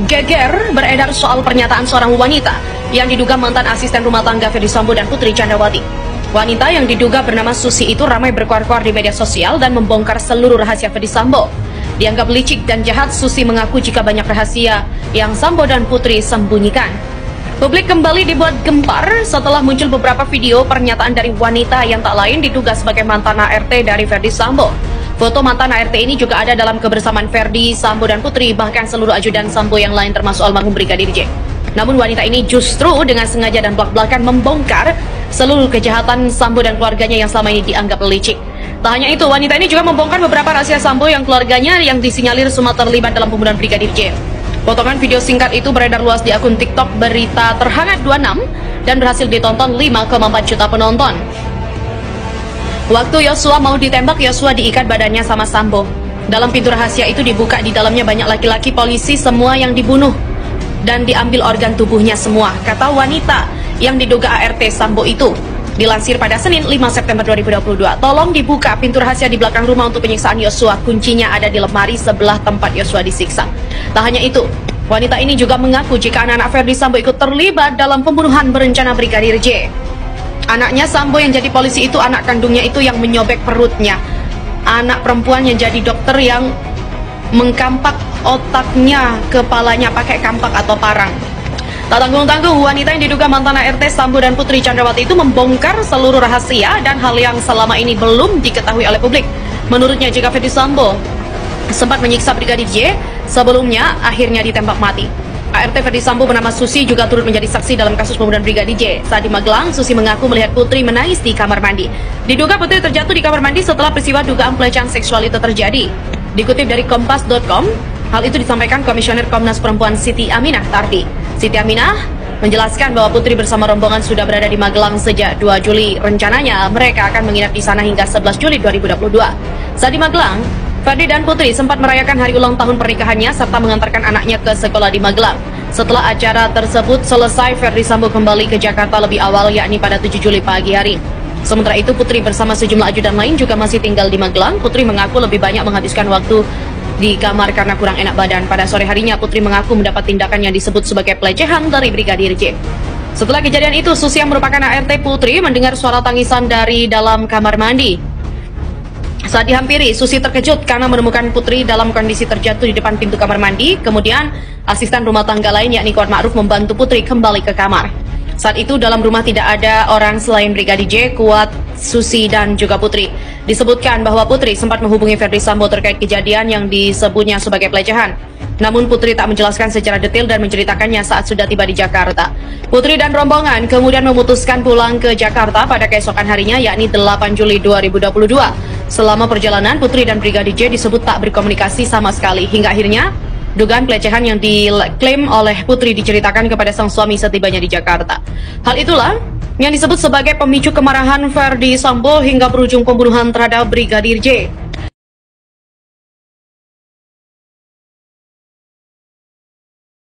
Geger beredar soal pernyataan seorang wanita yang diduga mantan asisten rumah tangga Ferdy Sambo dan Putri Candrawati. Wanita yang diduga bernama Susi itu ramai berkuar-kuar di media sosial dan membongkar seluruh rahasia Ferdy Sambo. Dianggap licik dan jahat, Susi mengaku jika banyak rahasia yang Sambo dan Putri sembunyikan. Publik kembali dibuat gempar setelah muncul beberapa video pernyataan dari wanita yang tak lain diduga sebagai mantan ART dari Ferdy Sambo. Foto mantan ART ini juga ada dalam kebersamaan Ferdy Sambo dan Putri, bahkan seluruh ajudan Sambo yang lain termasuk almarhum Brigadir J. Namun wanita ini justru dengan sengaja dan belak-belakan membongkar seluruh kejahatan Sambo dan keluarganya yang selama ini dianggap licik. Tak hanya itu, wanita ini juga membongkar beberapa rahasia Sambo yang keluarganya yang disinyalir semua terlibat dalam pembunuhan Brigadir J. Potongan video singkat itu beredar luas di akun TikTok Berita Terhangat 26 dan berhasil ditonton 5,4 juta penonton. Waktu Yosua mau ditembak, Yosua diikat badannya sama Sambo. Dalam pintu rahasia itu dibuka, di dalamnya banyak laki-laki polisi semua yang dibunuh dan diambil organ tubuhnya semua, kata wanita yang diduga ART Sambo itu. Dilansir pada Senin 5 September 2022, tolong dibuka pintu rahasia di belakang rumah untuk penyiksaan Yosua. Kuncinya ada di lemari sebelah tempat Yosua disiksa. Tak hanya itu, wanita ini juga mengaku jika anak-anak Ferdy Sambo ikut terlibat dalam pembunuhan berencana Brigadir J. Anaknya Sambo yang jadi polisi itu anak kandungnya itu yang menyobek perutnya. Anak perempuan yang jadi dokter yang mengkampak otaknya, kepalanya pakai kampak atau parang. Tak tanggung-tanggung, wanita yang diduga mantan ART Sambo dan Putri Candrawati itu membongkar seluruh rahasia dan hal yang selama ini belum diketahui oleh publik. Menurutnya, jika Ferdy Sambo sempat menyiksa Brigadir J sebelumnya, akhirnya ditembak mati. ART Ferdy Sambo bernama Susi juga turut menjadi saksi dalam kasus pembunuhan Brigadir J. Saat di Magelang, Susi mengaku melihat Putri menangis di kamar mandi. Diduga Putri terjatuh di kamar mandi setelah peristiwa dugaan pelecehan seksual itu terjadi. Dikutip dari Kompas.com, hal itu disampaikan Komisioner Komnas Perempuan Siti Aminah Tardi. Siti Aminah menjelaskan bahwa Putri bersama rombongan sudah berada di Magelang sejak 2 Juli. Rencananya mereka akan menginap di sana hingga 11 Juli 2022. Saat di Magelang, Ferdy dan Putri sempat merayakan hari ulang tahun pernikahannya serta mengantarkan anaknya ke sekolah di Magelang. Setelah acara tersebut selesai, Ferdy Sambo kembali ke Jakarta lebih awal, yakni pada 7 Juli pagi hari. Sementara itu, Putri bersama sejumlah ajudan lain juga masih tinggal di Magelang. Putri mengaku lebih banyak menghabiskan waktu di kamar karena kurang enak badan. Pada sore harinya, Putri mengaku mendapat tindakan yang disebut sebagai pelecehan dari Brigadir J. Setelah kejadian itu, Susi yang merupakan ART Putri mendengar suara tangisan dari dalam kamar mandi. Saat dihampiri, Susi terkejut karena menemukan Putri dalam kondisi terjatuh di depan pintu kamar mandi. Kemudian, asisten rumah tangga lain yakni Kuat Ma'ruf membantu Putri kembali ke kamar. Saat itu dalam rumah tidak ada orang selain Brigadir J, Kuat, Susi, dan juga Putri. Disebutkan bahwa Putri sempat menghubungi Ferdy Sambo terkait kejadian yang disebutnya sebagai pelecehan. Namun Putri tak menjelaskan secara detail dan menceritakannya saat sudah tiba di Jakarta. Putri dan rombongan kemudian memutuskan pulang ke Jakarta pada keesokan harinya, yakni 8 Juli 2022. Selama perjalanan, Putri dan Brigadir J disebut tak berkomunikasi sama sekali. Hingga akhirnya, dugaan pelecehan yang diklaim oleh Putri diceritakan kepada sang suami setibanya di Jakarta. Hal itulah yang disebut sebagai pemicu kemarahan Ferdy Sambo hingga berujung pembunuhan terhadap Brigadir J.